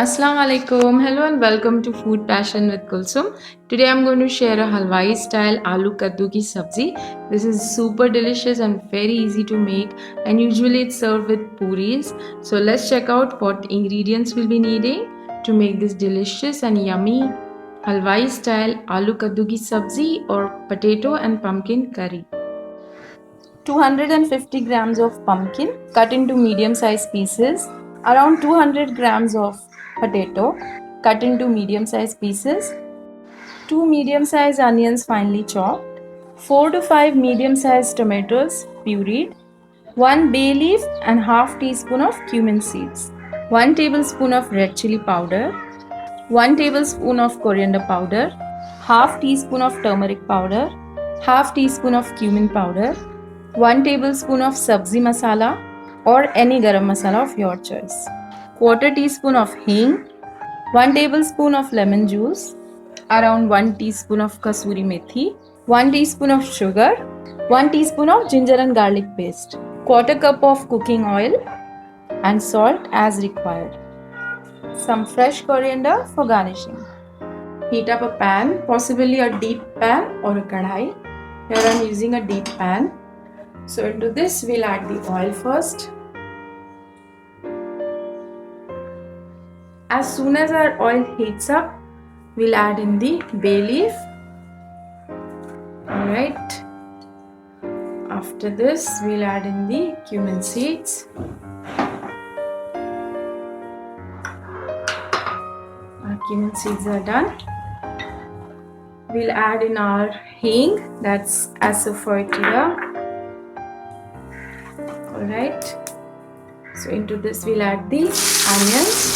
Assalamu alaikum. Hello and welcome to Food Passion with Kulsum. Today I'm going to share a Halwai style Aloo Kaddu ki Sabzi. This is super delicious and very easy to make, and usually it's served with puris. So let's check out what ingredients we'll be needing to make this delicious and yummy Halwai style Aloo Kaddu ki Sabzi or potato and pumpkin curry. 250 grams of pumpkin cut into medium sized pieces, around 200 grams of potato cut into medium sized pieces, 2 medium sized onions finely chopped, 4 to 5 medium sized tomatoes pureed, 1 bay leaf and half teaspoon of cumin seeds, 1 tablespoon of red chili powder, 1 tablespoon of coriander powder, half teaspoon of turmeric powder, half teaspoon of cumin powder, 1 tablespoon of sabzi masala or any garam masala of your choice, quarter teaspoon of hing, 1 tablespoon of lemon juice, around 1 teaspoon of kasuri methi, 1 teaspoon of sugar, 1 teaspoon of ginger and garlic paste, quarter cup of cooking oil and salt as required. Some fresh coriander for garnishing. Heat up a pan, possibly a deep pan or a kadhai. Here I am using a deep pan. So into this we'll add the oil first. As soon as our oil heats up, we'll add in the bay leaf. Alright. After this, we'll add in the cumin seeds. Our cumin seeds are done. We'll add in our hing, that's asafoetida. Alright. So into this we'll add the onions.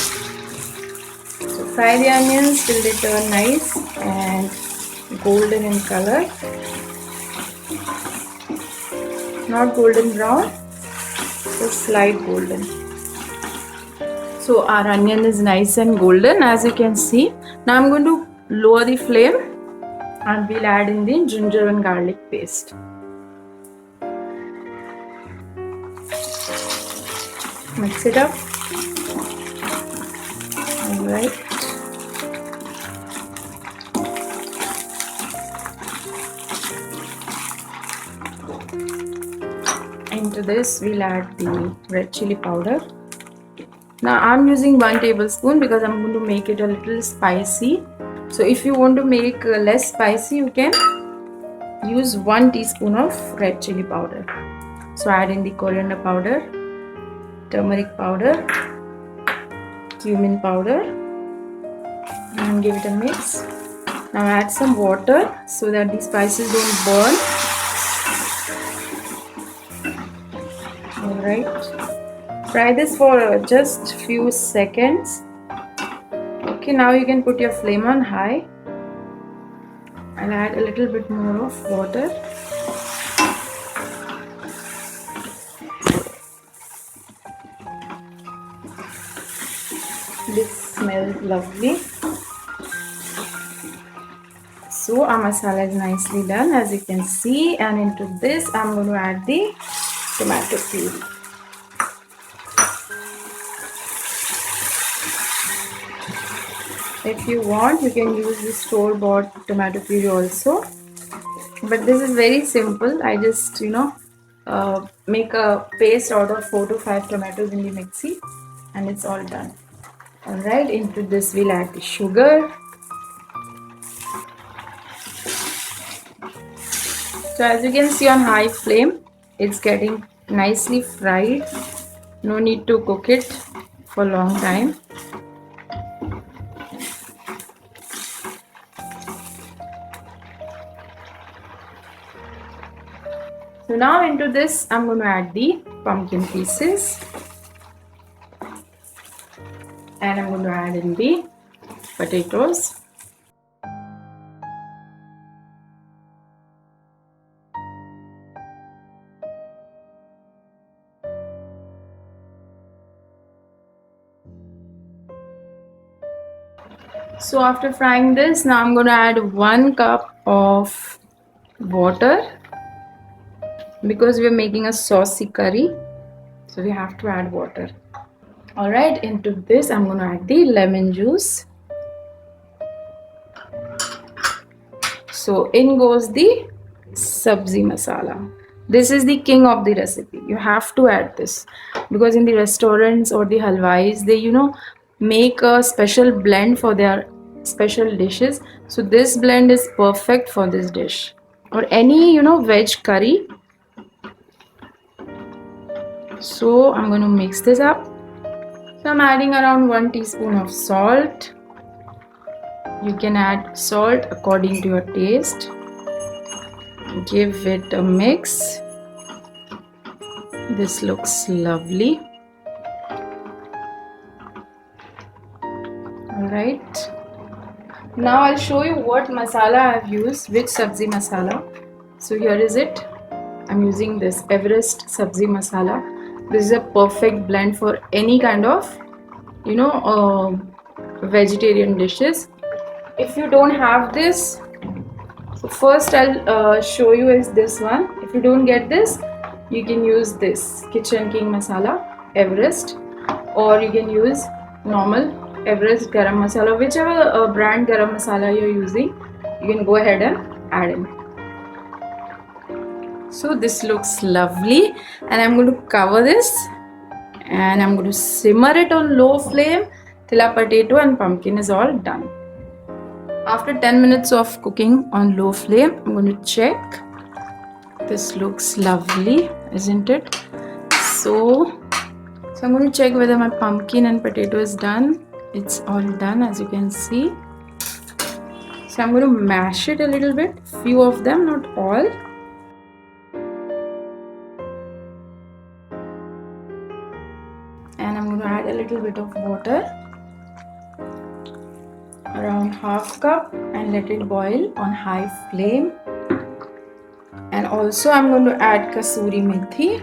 So fry the onions till they turn nice and golden in color. Not golden brown, just slight golden. So our onion is nice and golden, as you can see. Now I'm going to lower the flame and we'll add in the ginger and garlic paste. Mix it up. Alright. Into this we'll add the red chili powder. Now I'm using 1 tablespoon because I'm going to make it a little spicy. So if you want to make less spicy, you can use 1 teaspoon of red chili powder. So add in the coriander powder, turmeric powder, cumin powder and give it a mix. Now add some water so that the spices don't burn. Alright. Fry this for just few seconds. Okay, now you can put your flame on high. I'll add a little bit more of water. This smells lovely. So our masala is nicely done, as you can see, and into this I'm going to add the tomato puree. If you want, you can use the store-bought tomato puree also, but this is very simple. I just make a paste out of 4 to 5 tomatoes in the mixie and it's all done. Alright, into this we'll add the sugar. So as you can see on high flame, it's getting nicely fried. No need to cook it for a long time. So now into this I'm going to add the pumpkin pieces and I'm going to add in the potatoes. So after frying this, now I'm going to add 1 cup of water because we are making a saucy curry, so we have to add water. Alright, into this I'm going to add the lemon juice. So in goes the Sabzi masala. This is the king of the recipe. You have to add this because in the restaurants or the halwais they make a special blend for their special dishes. So this blend is perfect for this dish or any veg curry. So I'm going to mix this up. So I'm adding around 1 teaspoon of salt. You can add salt according to your taste. Give it a mix. This looks lovely. Alright. Now I'll show you what masala I've used, which sabzi masala. So here is it. I'm using this Everest sabzi masala. This is a perfect blend for any kind of vegetarian dishes. If you don't have this, so first I'll show you is this one. If you don't get this, you can use this Kitchen King masala Everest, or you can use normal Everest garam masala, whichever brand garam masala you're using, you can go ahead and add in. So this looks lovely, and I'm going to cover this and I'm going to simmer it on low flame till our potato and pumpkin is all done. After 10 minutes of cooking on low flame, I'm going to check. This looks lovely, isn't it? So I'm going to check whether my pumpkin and potato is done. It's all done, as you can see. So I'm going to mash it a little bit, few of them, not all. And I'm going to add a little bit of water, around half cup, and let it boil on high flame. And also I'm going to add kasuri methi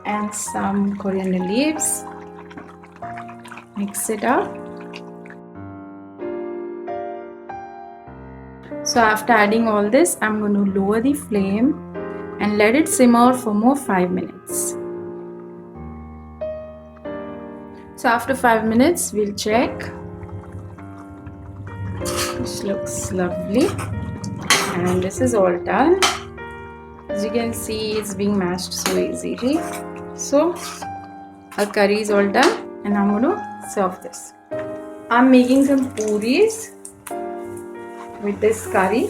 and some coriander leaves. Mix it up. So after adding all this, I'm going to lower the flame and let it simmer for more 5 minutes. So after 5 minutes, we'll check. This looks lovely, and this is all done. As you can see, it's being mashed so easily. So our curry is all done, and I'm going to serve this. I'm making some puris with this curry.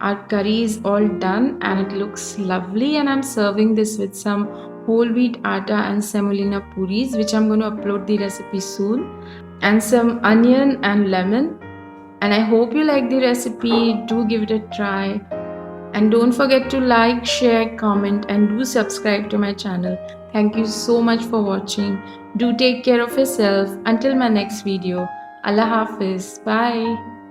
Our curry is all done and it looks lovely, and I'm serving this with some whole wheat atta and semolina puris, which I'm going to upload the recipe soon, and some onion and lemon. And I hope you like the recipe. Do give it a try, and don't forget to like, share, comment, and do subscribe to my channel. Thank you so much for watching. Do take care of yourself. Until my next video. Allah Hafiz. Bye.